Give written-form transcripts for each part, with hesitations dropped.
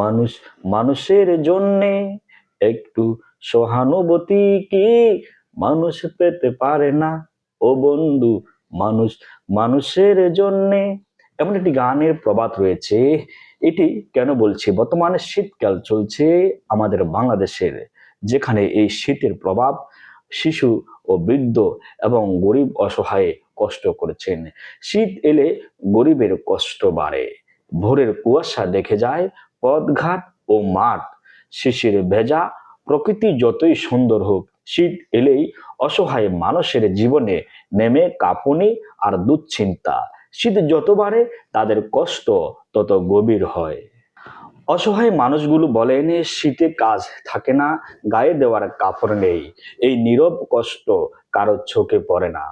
মানুষ মানুষের জন্যে একটু সহানুভূতি কি মানুষ পেতে পারে না? ও বন্ধু, মানুষ মানুষের জন্যে। এমন একটি গানের প্রবাদ রয়েছে। এটি কেন বলছি, বর্তমানে শীতকাল চলছে আমাদের বাংলাদেশের, যেখানে এই শীতের প্রভাব শিশু ও বৃদ্ধ এবং গরিব অসহায় কষ্ট করেছেন। শীত এলে গরিবের কষ্ট বাড়ে। ভোরের কুয়াশা দেখে যায় পথঘাট ও মাঠ, শিশির ভেজা প্রকৃতি যতই সুন্দর হোক, শীত এলেই অসহায় মানুষের জীবনে নেমে কাঁপুনি আর দুশ্চিন্তা। শীত যত বাড়ে তাদের কষ্ট তত গভীর হয়। অসহায় মানুষগুলো বলেন, শীতে কাজ থাকে না, গায়ে দেওয়ার কাপড় নেই, এই নীরব কষ্ট কারো চোখে পড়ে না।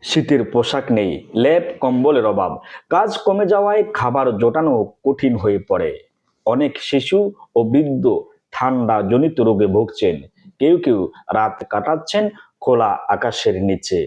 শীতের পোশাক নেই, লেপ কম্বলের অভাব, কাজ কমে যাওয়ায় খাবার জোটানো কঠিন হয়ে পড়ে। অনেক শিশু ও বৃদ্ধ ঠান্ডা জনিত রোগে ভুগছেন, কেউ কেউ রাত কাটাচ্ছেন খোলা আকাশের নিচে।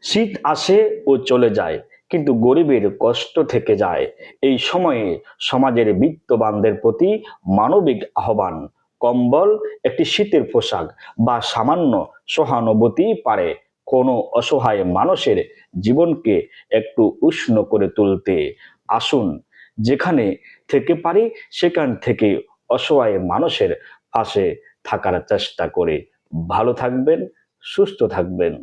শীত আসে ও চলে যায়, কিন্তু গরিবের কষ্ট থেকে যায়। এই সময়ে সমাজের বিত্তবানদের প্রতি মানবিক আহ্বান, কম্বল, একটি শীতের পোশাক বা সামান্য সহানুভূতি পারে কোনো অসহায় মানুষের জীবনকে একটু উষ্ণ করে তুলতে। আসুন, যেখানে থেকে পারি সেখান থেকে অসহায় মানুষের পাশে থাকার চেষ্টা করে। ভালো থাকবেন, সুস্থ থাকবেন।